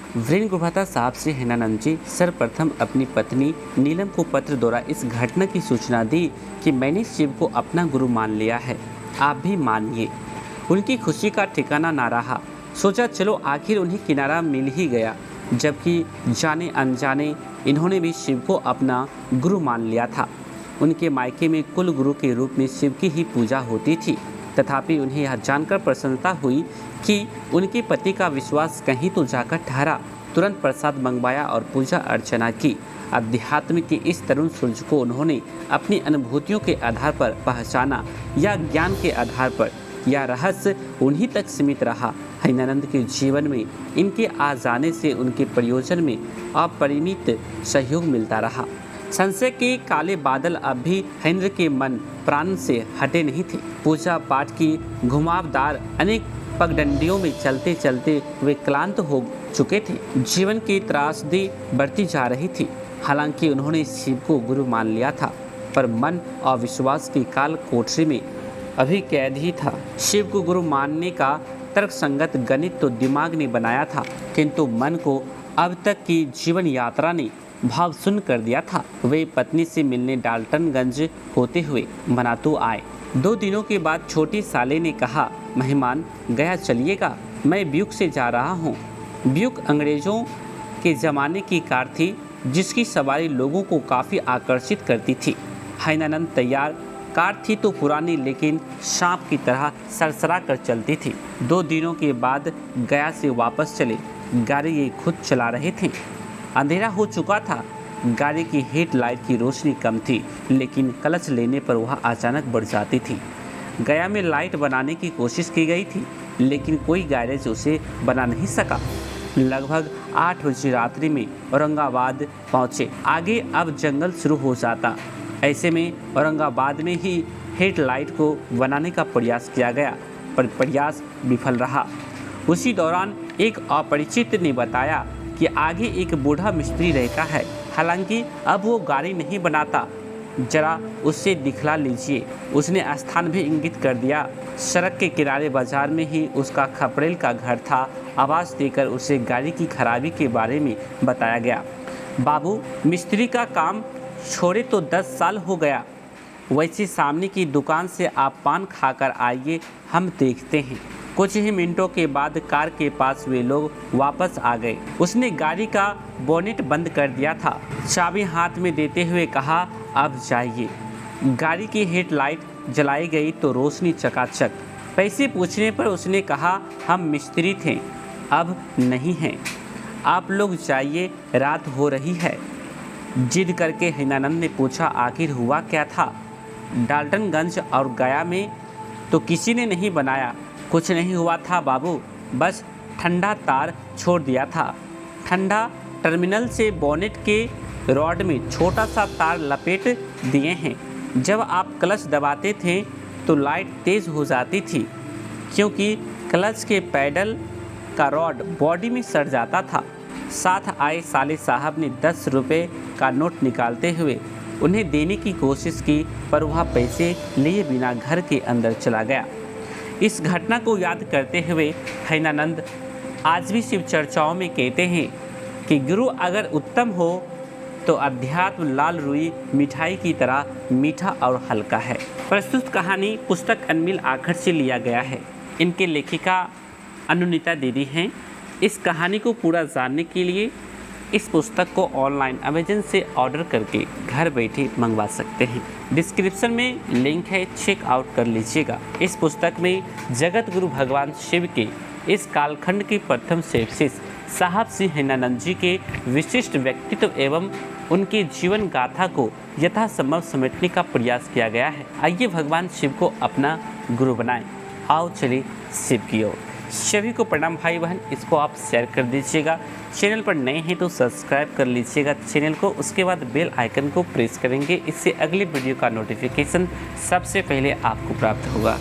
वीरेंद्र साहब से हिनानंद जी सर्वप्रथम अपनी पत्नी नीलम को पत्र द्वारा इस घटना की सूचना दी कि मैंने शिव को अपना गुरु मान लिया है, आप भी मानिए। उनकी खुशी का ठिकाना ना रहा। सोचा चलो आखिर उन्हें किनारा मिल ही गया, जबकि जाने अनजाने इन्होंने भी शिव को अपना गुरु मान लिया था। उनके मायके में कुल गुरु के रूप में शिव की ही पूजा होती थी। तथापि उन्हें यह जानकर प्रसन्नता हुई कि उनके पति का विश्वास कहीं तो जाकर ठहरा। तुरंत प्रसाद मंगवाया और पूजा अर्चना की। अध्यात्म के इस तरुण सूर्य को उन्होंने अपनी अनुभूतियों के आधार पर पहचाना या ज्ञान के आधार पर, यह रहस्य उन्हीं तक सीमित रहा। हिनानंद के जीवन में इनके आ जाने से उनके प्रयोजन में अपरिमित सहयोग मिलता रहा। संशय के काले बादल अब भी हेन्द्र के मन प्राण से हटे नहीं थे। पूजा पाठ की घुमावदार अनेक पगडंडियों में चलते चलते वे क्लांत हो चुके थे। जीवन की त्रासदी बढ़ती जा रही थी। हालांकि उन्होंने शिव को गुरु मान लिया था, पर मन और विश्वास की काल कोठरी में अभी कैद ही था। शिव को गुरु मानने का तर्कसंगत गणित तो दिमाग ने बनाया था, किंतु मन को अब तक की जीवन यात्रा ने भाव सुन कर दिया था। वे पत्नी से मिलने डाल्टनगंज होते हुए मनातू आए। 2 दिनों के बाद छोटी साले ने कहा, मेहमान गया चलिएगा, मैं ब्यूक से जा रहा हूँ। ब्यूक अंग्रेज़ों के ज़माने की कार थी, जिसकी सवारी लोगों को काफ़ी आकर्षित करती थी। हिनानंद तैयार कार थी तो पुरानी, लेकिन सांप की तरह सरसरा कर चलती थी। 2 दिनों के बाद गया से वापस चले। गाड़ी ये खुद चला रहे थे। अंधेरा हो चुका था। गाड़ी की हेडलाइट की रोशनी कम थी, लेकिन क्लच लेने पर वह अचानक बढ़ जाती थी। गया में लाइट बनाने की कोशिश की गई थी, लेकिन कोई गैरेज उसे बना नहीं सका। लगभग 8 बजे रात्रि में औरंगाबाद पहुँचे। आगे अब जंगल शुरू हो जाता। ऐसे में औरंगाबाद में ही हेडलाइट को बनाने का प्रयास किया गया, पर प्रयास विफल रहा। उसी दौरान एक अपरिचित ने बताया कि आगे एक बूढ़ा मिस्त्री रहता है। हालांकि अब वो गाड़ी नहीं बनाता, जरा उससे दिखला लीजिए। उसने स्थान भी इंगित कर दिया। सड़क के किनारे बाजार में ही उसका खपरेल का घर था। आवाज़ देकर उसे गाड़ी की खराबी के बारे में बताया गया। बाबू, मिस्त्री का काम छोड़े तो 10 साल हो गया। वैसे सामने की दुकान से आप पान खाकर आइए, हम देखते हैं। कुछ ही मिनटों के बाद कार के पास वे लोग वापस आ गए। उसने गाड़ी का बोनेट बंद कर दिया था। चाबी हाथ में देते हुए कहा, अब जाइए। गाड़ी की हेडलाइट जलाई गई तो रोशनी चकाचक। पैसे पूछने पर उसने कहा, हम मिस्त्री थे, अब नहीं हैं। आप लोग जाइए, रात हो रही है। जिद करके हिनानंद ने पूछा, आखिर हुआ क्या था? डाल्टनगंज और गया में तो किसी ने नहीं बनाया। कुछ नहीं हुआ था बाबू, बस ठंडा तार छोड़ दिया था। ठंडा टर्मिनल से बोनेट के रॉड में छोटा सा तार लपेट दिए हैं। जब आप क्लच दबाते थे तो लाइट तेज़ हो जाती थी, क्योंकि क्लच के पैडल का रॉड बॉडी में सड़ जाता था। साथ आए साले साहब ने 10 रुपये का नोट निकालते हुए उन्हें देने की कोशिश की, पर वह पैसे लिए बिना घर के अंदर चला गया। इस घटना को याद करते हुए हिनानंद आज भी शिव चर्चाओं में कहते हैं कि गुरु अगर उत्तम हो तो अध्यात्म लाल रुई मिठाई की तरह मीठा और हल्का है। प्रस्तुत कहानी पुस्तक अनमिल आखर से लिया गया है। इनके लेखिका अनुनीता दीदी हैं। इस कहानी को पूरा जानने के लिए इस पुस्तक को ऑनलाइन अमेजन से ऑर्डर करके घर बैठे मंगवा सकते हैं। डिस्क्रिप्शन में लिंक है, चेक आउट कर लीजिएगा। इस पुस्तक में जगत गुरु भगवान शिव के इस कालखंड के प्रथम शिष्य साहब सिंह हिनानंद जी के विशिष्ट व्यक्तित्व एवं उनके जीवन गाथा को यथासंभव समेटने का प्रयास किया गया है। आइए भगवान शिव को अपना गुरु बनाएं। आओ चलिए शिव की ओर। सभी को प्रणाम भाई बहन। इसको आप शेयर कर दीजिएगा। चैनल पर नए हैं तो सब्सक्राइब कर लीजिएगा चैनल को। उसके बाद बेल आइकन को प्रेस करेंगे, इससे अगले वीडियो का नोटिफिकेशन सबसे पहले आपको प्राप्त होगा।